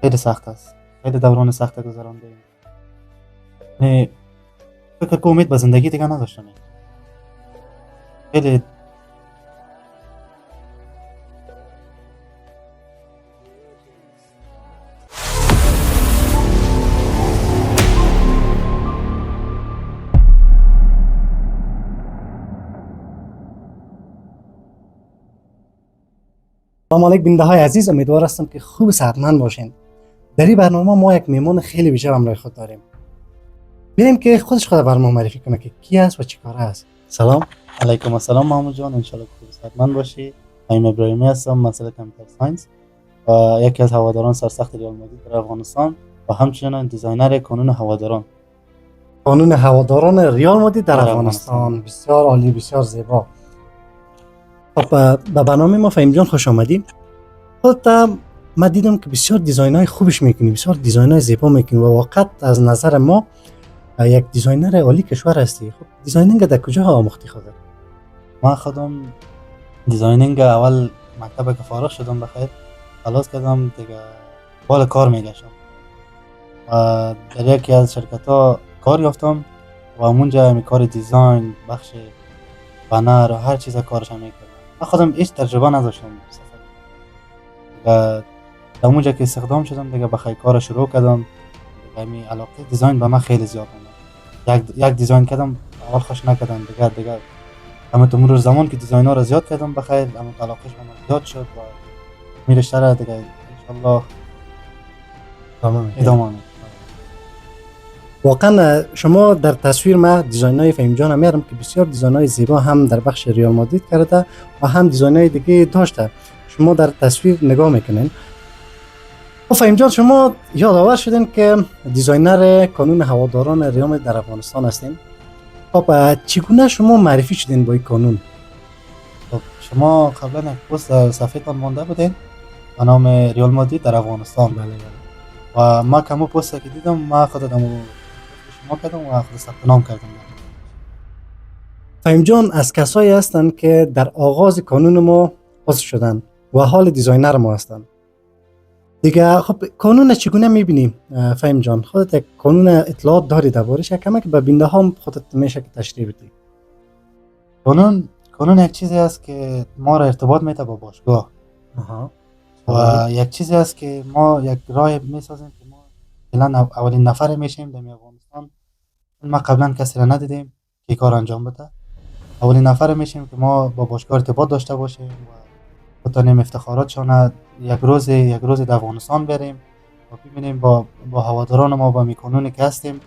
خیلی سخت است. خیلی دوران سخت گذرانده ایم. یعنی فکر که امید به زندگی دیگه نداشتم. خیلی سلام علیکم بیننده های عزیز، امیدوار هستم که خوب صحتمند باشین. در این برنامه ما یک میمون خیلی ویژه همراه خود داریم. ببینیم که خودش خود بر ما معرفی کنه که کی است و چی کاره است. سلام. علیکم السلام محمود جان، ان شاء الله خوب صحتمند باشی. من ابراهیمی هستم، مسئله کامپیوتر ساینس و یکی از هواداران سرسخت ریال مادرید در افغانستان و همچنین دیزاینر کانون هواداران. قانون هواداران ریال مادرید در افغانستان. بسیار عالی، بسیار زیبا. خب به برنامه ما فهیم جان خوش آمدید. خودت من دیدم که بسیار دیزاین‌های خوبش میکنی، بسیار دیزاین‌های زیبا میکنی و واقعا از نظر ما یک دیزاینر عالی کشور هستی. خب دیزاینینگ در کجا آموختی خودت؟ من خودم دیزاینینگ اول مکتب که فارغ شدم بخیر خلاص کردم دیگه، بال کار میگشتم و در یکی از شرکت ها کار یافتم و اونجا همی کار دیزاین، بخش بنر و هر چیز کارش هم میکردم. من خودم هیچ تجربه نداشتم سفر دیگه. در اونجا که استخدام شدم دیگه بخیر کار شروع کردم دیگه. همی علاقه دیزاین به من خیلی زیاد اومد. یک دیزاین کردم اول خوش نکردم دیگه اما تو مرور زمان که دیزاین ها رو زیاد کردم بخیر اما علاقهش به من زیاد شد و میرشته را دیگه انشالله ادامه میدم. واقعا شما در تصویر ما دیزاین‌های فهیم جان هم میارم که بسیار دیزاین‌های زیبا هم در بخش ریال مادرید کرده و هم دیزاین‌های دیگه داشته. شما در تصویر نگاه میکنین. خب فهیم جان، شما یادآور شدین که دیزاینر کانون هواداران ریال مادرید در افغانستان هستین. خب چگونه شما معرفی شدین با این کانون؟ خب شما قبلا یک پست در صفحه‌تان مانده بودین به نام ریال مادرید در افغانستان. بله. و ما کمو پست که دیدم ما خود دمو شما کردم و خود ثبت نام کردم. فهیم جان از کسایی هستند که در آغاز کانون ما عضو شدن و حال دیزاینر ما هستند. دیگه خب کانون چگونه میبینیم فهیم جان؟ خودت یک کانون اطلاعات داری دربارش؟ کمک به بیننده ها خودت میشه که تشریح بدی. کانون یک چیزی است که ما را ارتباط میده با باشگاه. و یک چیزی است که ما یک راه میسازیم که ما فعلا اولین نفر میشیم در افغانستان. ما قبلا کسی را ندیدیم که کار انجام بده. اولین نفر میشیم که ما با باشگاه ارتباط داشته باشیم و بتونیم افتخاراتشان یک روز در افغانستان بریم و ببینیم با هواداران ما با میکانونی که هستیم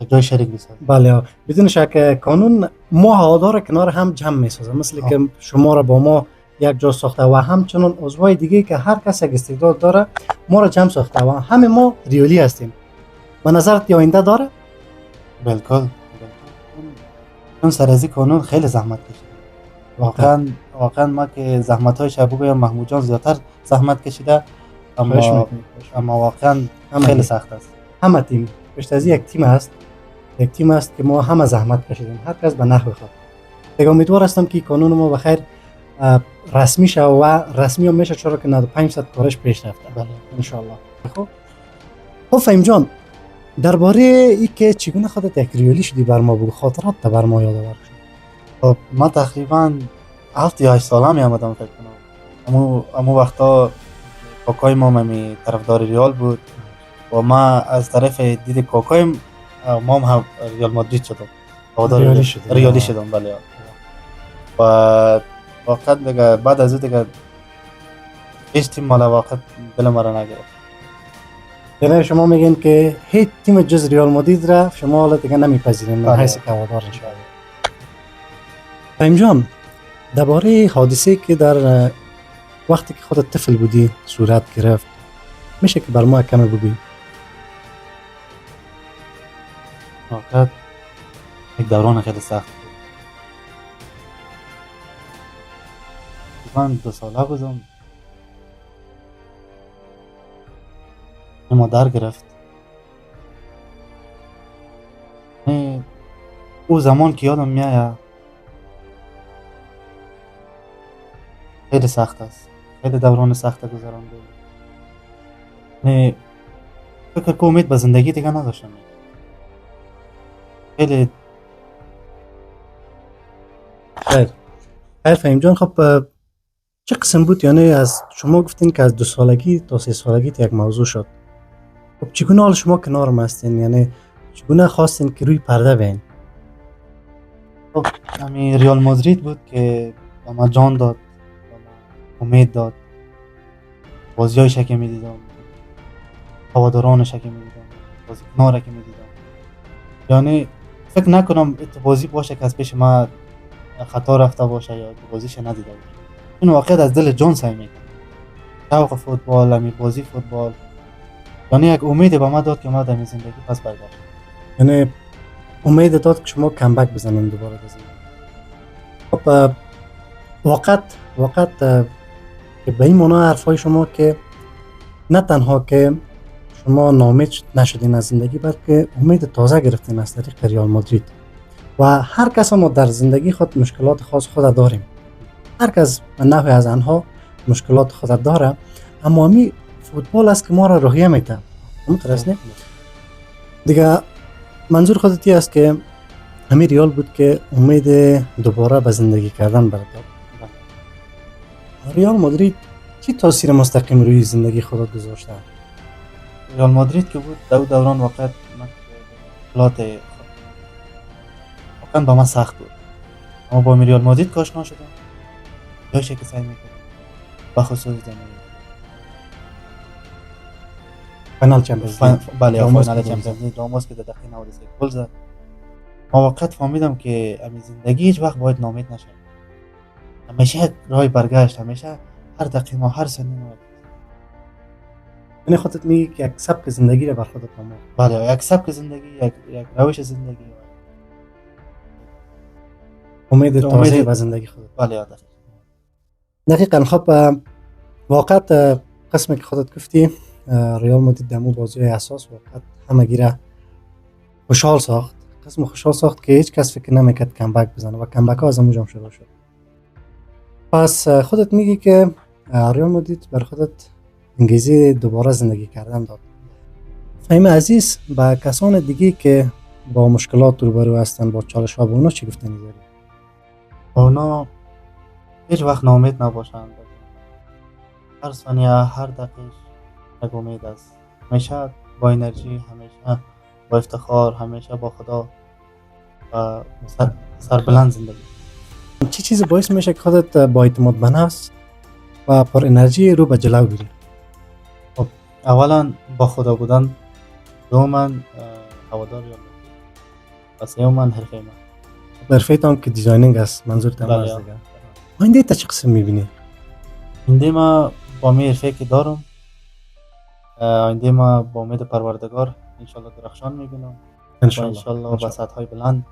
یک جای شریک بسازیم. بله، بدون شک کانون ما هوادار کنار هم جمع میسازه، مثل که شما را با ما یک جا ساخته و همچنان عضوای دیگه که هر کس یک استعداد داره ما را جمع ساخته و همه ما ریالی هستیم. به نظرت آینده داره؟ بالکل. اون سر از این کانون خیلی زحمت کشیده. واقعا ما که زحمت های شبو بگم محمود جان زیادتر زحمت کشیده، اما واقعا خیلی سخت است. همه تیم بیشتر از یک تیم است که ما همه زحمت کشیدیم، هر کس به نحو خود. دیگه امیدوار هستم که کانون ما بخیر رسمی شه و رسمی هم میشه، چرا که 9500 کارش پیش رفته. بله ان شاء الله. خب فهیم جان، درباره ای که چگونه خودت یک ریالی شدی بر ما بگو، خاطرات تا بر ما یادآور شد. خب ما تقریبا 7 یا 8 ساله می آمدم فکر کنم. امو وقتا کاکای ما می طرفدار ریال بود و ما از طرف دید کاکایم ما هم ریال مادرید شدم. ریالی شدم. بله. و واقعا دیگه بعد از اون دیگه هیچ تیم مال واقعا دل مرا نگرفت. یعنی شما میگین که هیچ تیم جز ریال مادرید را شما حالا دیگه نمیپذیرین من حیث هوادار ان شاء الله. فهیم جان، درباره حادثه که در وقتی که خودت طفل بودی صورت گرفت میشه که بر ما کمی بگی؟ واقعا یک دوران خیلی سخت بود. من 2 ساله بودم. مادر گرفت. او زمان که یادم میاد خیلی سخت است. خیلی دوران سخت گذرانده. یعنی فکر که امید به زندگی دیگه نداشتم. خیلی خیر فهیم جان، خب چه قسم بود؟ یعنی از شما گفتین که از 2 سالگی تا 3 سالگی یک موضوع شد. خب چگونه حال شما کنارم هستین؟ یعنی چگونه خواستین که روی پرده بیاین؟ خب همین ریال مادرید بود که به ما جان داد، به ما امید داد. بازیایش که می‌دیدم، هوادارانش که می‌دیدم، بازیکن‌ها که می‌دیدم، یعنی فکر نکنم بازی باشه که از پیش ما خطا رفته باشه یا بازیش ندیده باشه. این واقعیت از دل جان سعی می‌کنم. شوق فوتبال، همین بازی فوتبال، یعنی یک امید به ما داد که ما در این زندگی پس برگردیم. یعنی امید داد که شما کمبک بزنین دوباره به زندگی. خب وقت که به این معنا حرفای شما که نه تنها که شما ناامید نشدین از زندگی، بلکه امید تازه گرفتین از طریق ریال مادرید. و هر کس ما در زندگی خود مشکلات خاص خود داریم، هر کس نحوی از آنها مشکلات خود داره، اما می فوتبال است که ما را روحیه میده. مترسنی دیگه منظور خودتی است که همین ریال بود که امید دوباره به زندگی کردن برات داد. ریال مادرید چی تاثیر مستقیم روی زندگی خودت گذاشته؟ ریال مادرید که بود در دوران واقعا مشکلات واقعا با من سخت بود، اما با ریال مادرید کاش نشدم. داشته که سعی میکنم بخصوص زمین فینال چمپیونز لیگ. بله فینال چمپیونز لیگ راموس که در دقیقه 93 گل زد. ما واقعا فهمیدم که همین زندگی هیچ وقت باید ناامید نشه. همیشه راه برگشت، همیشه هر دقیقه ما هر ثانیه ما. یعنی خودت میگی که یک سبک زندگی رو بر خودت آموخت. بله یک سبک زندگی، یک روش زندگی، امید تازه به زندگی خودت. بله دقیقاً. خب واقعا قسمی که خودت گفتی ریال مادرید دمو بازی اساس واقعا همگی را خوشحال ساخت. قسم خوشحال ساخت که هیچ کس فکر نمیکرد کامبک بزنه و کامبک ها از اونجا شروع شد. پس خودت میگی که ریال مادرید بر خودت انگیزه دوباره زندگی کردن داد. فهیم عزیز، با کسان دیگه که با مشکلات روبرو هستن، با چالش ها، با اونا چی گفتنی داری؟ اونا هیچ وقت ناامید نباشند. هر ثانیه هر دقیقه یک امید است. همیشه با انرژی، همیشه با افتخار، همیشه با خدا و سربلند زندگی. چی چیزی باعث میشه که خودت با اعتماد به نفس و پر انرژی رو به جلو بری؟ خب اولا با خدا بودن، دوما هوادار ریال و سوما حرفه من. حرفه هم که دیزاینینگ است، منظور تام است دیگه. آینده تا چه قسم میبینی؟ آینده ما با می حرفه که دارم، آینده ما با امید پروردگار انشالله درخشان میبینم. انشالله با سطح‌های بلند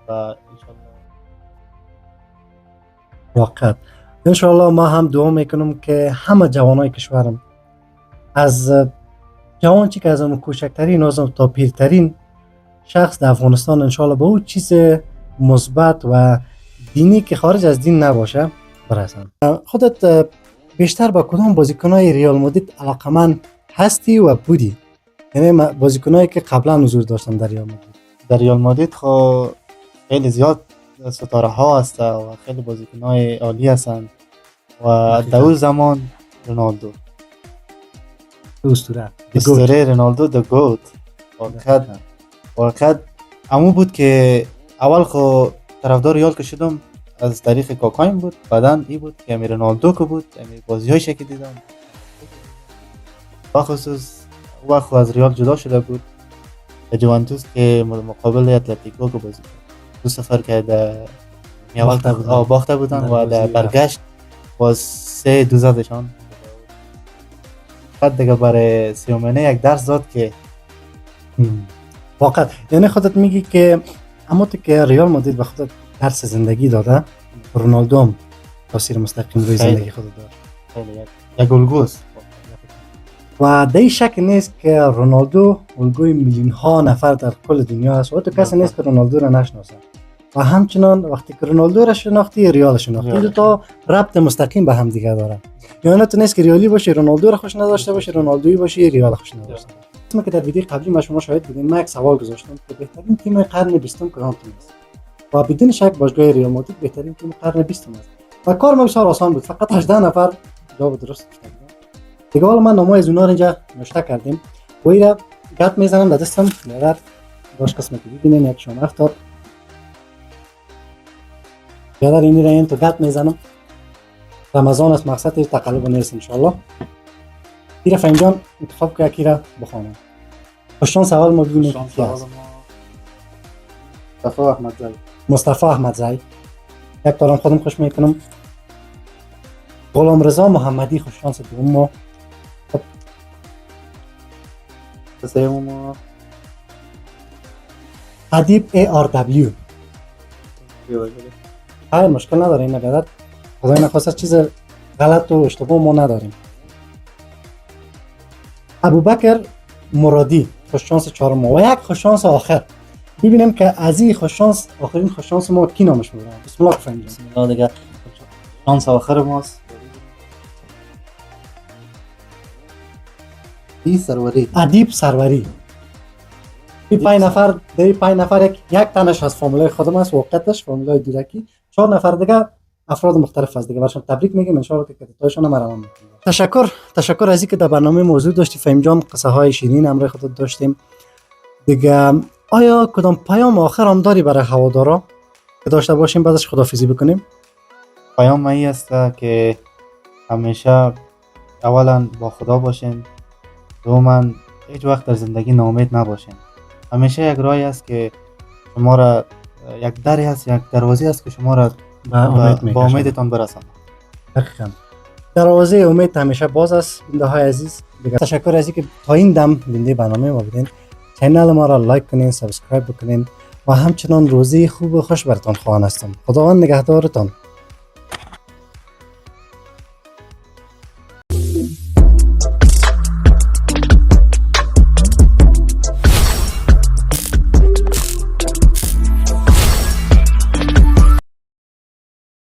و انشالله واقعا انشالله ما هم دعا میکنم که همه جوانای کشورم، از جوان چی که از اون کوچکترین از تا پیرترین شخص در افغانستان انشالله با اون چیز مثبت و دینی که خارج از دین نباشه برسن. خودت بیشتر با کدام بازیکنای ریال مادرید علاقمند هستی و بودی؟ یعنی بازیکنایی که قبلا حضور داشتن در ریال مادرید. در ریال مادرید خب خیلی زیاد ستاره ها هست و خیلی بازیکنای عالی هستند و در اون زمان رونالدو اسطوره رونالدو د گوت واقعا همون بود که اول خو طرفدار ریال که شدم از طریق کاکایم بود، بعدن ای بود که امیر رونالدو که بود، امیر بازی‌هایش که دیدم بخصوص وقت از ریال جدا شده بود به جوانتوس که مقابل اتلتیکو که بازی دو سفر کرده باخته بودن و در برگشت باز 3-2 زدشان. بعد دیگه برای سیومنه یک درس داد که واقعا یعنی خودت میگی که اما تو که ریال مادرید به خودت درس زندگی داده، رونالدو هم تاثیر مستقیم روی زندگی خودت داره. خیلی یک الگوست و دی شک نیست که رونالدو الگوی میلیون ها نفر در کل دنیا است و تو کسی نیست که رونالدو را نشناسه و همچنان وقتی که رونالدو را شناختی ریال شناختی. این ریال. دو تا ربط مستقیم به هم دیگه داره. یعنی تو نیست که ریالی باشی رونالدو را خوش نداشته باشی، رونالدویی باشی ریال خوش نداشته باشی. اسمی که در ویدیو قبلی ما شما شاهد بودین، من یک سوال گذاشتم که بهترین تیم قرن 20 کدام تیم است؟ و بدون شک باشگاه ریال مادرید بهترین تیم قرن 20 است. و کار ما بسیار آسان بود، فقط 18 نفر جواب درست گفتن. دیگه حالا من نامای از اونها رو اینجا نوشته کردیم. و اینا گپ میزنم در دستم در باش قسمت ببینیم یک شما افتاد. یادر اینی را این تو گپ میزنم. رمضان است، مقصد تقلب نیست ان شاء الله. ایرا فهم جان انتخاب که کی را بخوانم. خوششان سوال ما ببینیم کی است. مصطفی احمدزی. مصطفی احمدزی. یک تارم خودم خوش میکنم. غلام رضا محمدی خوش شانس دوم ما. سوم ما ادیب ARW. های مشکل نداره این نگذر. خدای نخواسته چیز غلط و اشتباه ما نداریم. ابوبکر مرادی خوش شانس چهارم ما. و یک خوش شانس آخر. ببینیم که از این خوش شانس آخرین خوش شانس ما کی نامش میبره. بسم الله الرحمن الرحیم. بسم الله دیگه شانس آخر ماست. ادیب سروری. ادیب سروری. این 5 نفر در 5 نفر یک تنش از فرمولای خودم است، واقعیتش فرمولای دورکی. 4 نفر دیگه افراد مختلف است دیگه. برشون تبریک میگیم ان شاء الله که کتابشون هم روان میکنیم. تشکر از اینکه در برنامه موضوع داشتی فهم جان، قصه های شیرین همراه خودت داشتیم. دیگه آیا کدام پیام آخر هم داری برای هوادارا که داشته باشیم بعدش خداحافظی بکنیم؟ پیام ای است که همیشه اولا با خدا باشین، دوما هیچ وقت در زندگی ناامید نباشین. همیشه یک راهی است که شما را، یک دری است، یک دروازه است که شما را با امیدتان برساند. دقیقاً. دروازه امید همیشه باز است. بنده های عزیز دیگه تشکر از اینکه تا این دم بنده برنامه ما بودین. کانال ما را لایک کنین، سابسکرایب بکنین و همچنان روزی خوب و خوش براتون خواهان هستم. خداوند نگهدارتان.